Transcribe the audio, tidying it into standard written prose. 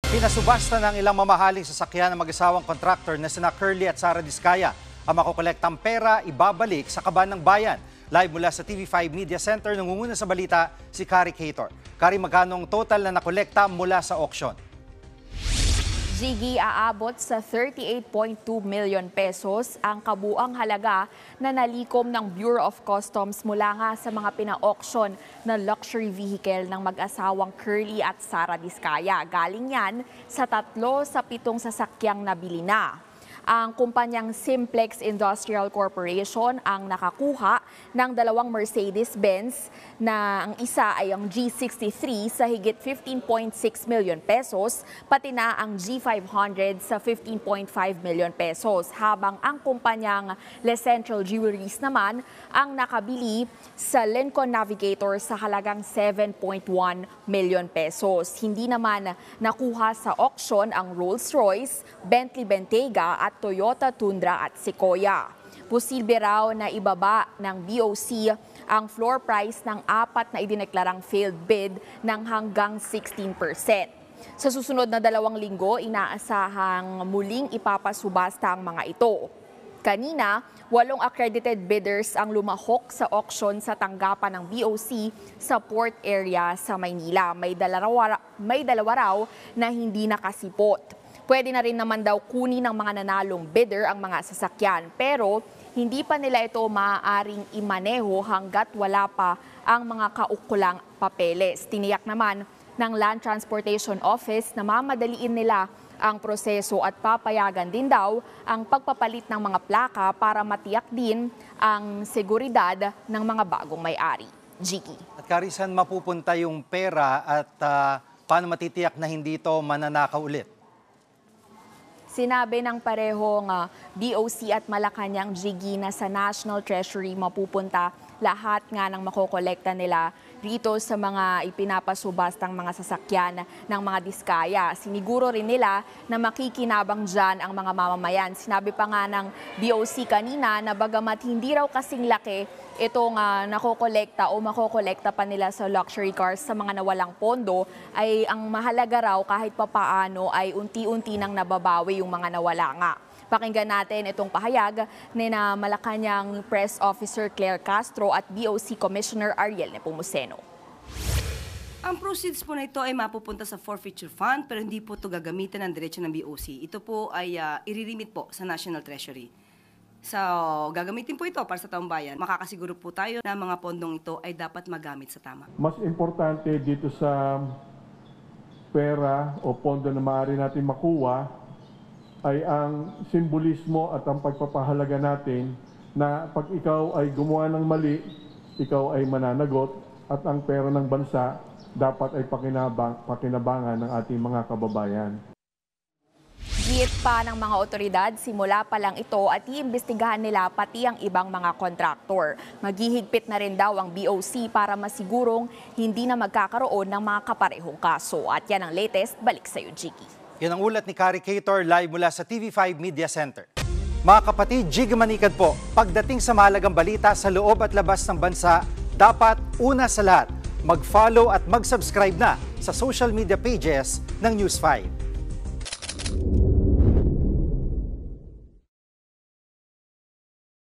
Pinasubasta ng ilang mamahaling sasakyan ng mag-asawang kontraktor na sina Curly at Sara Diskaya. Ang makokolektang pera ibabalik sa kaban ng bayan. Live mula sa TV5 Media Center, nangunguna sa balita si Kari Cator. Kari, magkano ang total na nakolekta mula sa auction? Jiggy, aabot sa 38.2 million pesos ang kabuang halaga na nalikom ng Bureau of Customs mula nga sa mga pina-auction na luxury vehicle ng mag-asawang Curly at Sara Diskaya. Galing yan sa 3 sa 7 sasakyang nabili na. Ang kumpanyang Simplex Industrial Corporation ang nakakuha ng 2 Mercedes-Benz na ang isa ay ang G63 sa higit 15.6 million pesos, pati na ang G500 sa 15.5 million pesos, habang ang kumpanyang Le Central Jewelries naman ang nakabili sa Lincoln Navigator sa halagang 7.1 million pesos. Hindi naman nakuha sa auction ang Rolls-Royce, Bentley Bentayga at Toyota Tundra at Sequoia. Posible raw na ibaba ng BOC ang floor price ng 4 na idineklarang failed bid ng hanggang 16%. Sa susunod na 2 linggo, inaasahang muling ipapasubasta ang mga ito. Kanina, 8 accredited bidders ang lumahok sa auction sa tanggapan ng BOC sa port area sa Maynila. May dalawa raw na hindi nakasipot. Pwede na rin naman daw kunin ng mga nanalong bidder ang mga sasakyan, pero hindi pa nila ito maaaring imaneho hanggat wala pa ang mga kaukulang papeles. Tiniyak naman ng Land Transportation Office na mamadaliin nila ang proseso at papayagan din daw ang pagpapalit ng mga plaka para matiyak din ang seguridad ng mga bagong may-ari. Jiki. At Karisan, mapupunta yung pera at paano matitiyak na hindi ito mananakaw ulit? Sinabi ng parehong BOC at Malacanang Jiggy na sa National Treasury mapupunta lahat nga ng makokolekta nila rito sa mga ipinapasubastang mga sasakyan ng mga Diskaya. Siniguro rin nila na makikinabang dyan ang mga mamamayan. Sinabi pa nga ng BOC kanina na bagamat hindi raw kasing laki itong nakokolekta o makokolekta pa nila sa luxury cars sa mga nawalang pondo, ay ang mahalaga raw kahit papaano ay unti-unti nang nababawi yung mga nawala nga. Pakinggan natin itong pahayag ni na Malacanang Press Officer Claire Castro at BOC Commissioner Ariel Nepomuceno. Ang proceeds po na ito ay mapupunta sa forfeiture fund pero hindi po ito gagamitin ng diretso ng BOC. Ito po ay iririmit po sa National Treasury. So, gagamitin po ito para sa taong bayan. Makakasiguro po tayo na mga pondong ito ay dapat magamit sa tama. Mas importante dito sa pera o pondo na maaari natin makuha ay ang simbolismo at ang pagpapahalaga natin na pag ikaw ay gumawa ng mali, ikaw ay mananagot at ang pera ng bansa dapat ay pakinabangan ng ating mga kababayan. Git pa ng mga otoridad, simula pa lang ito at iimbestigahan nila pati ang ibang mga kontraktor. Maghihigpit na rin daw ang BOC para masigurong hindi na magkakaroon ng mga kaparehong kaso. At yan ang latest, balik sa iyo, Jiki. Yan ang ulat ni Kari Cator live mula sa TV5 Media Center. Mga kapatid, Jig Manikad po, pagdating sa mahalagang balita sa loob at labas ng bansa, dapat una sa lahat, mag-follow at mag-subscribe na sa social media pages ng News 5.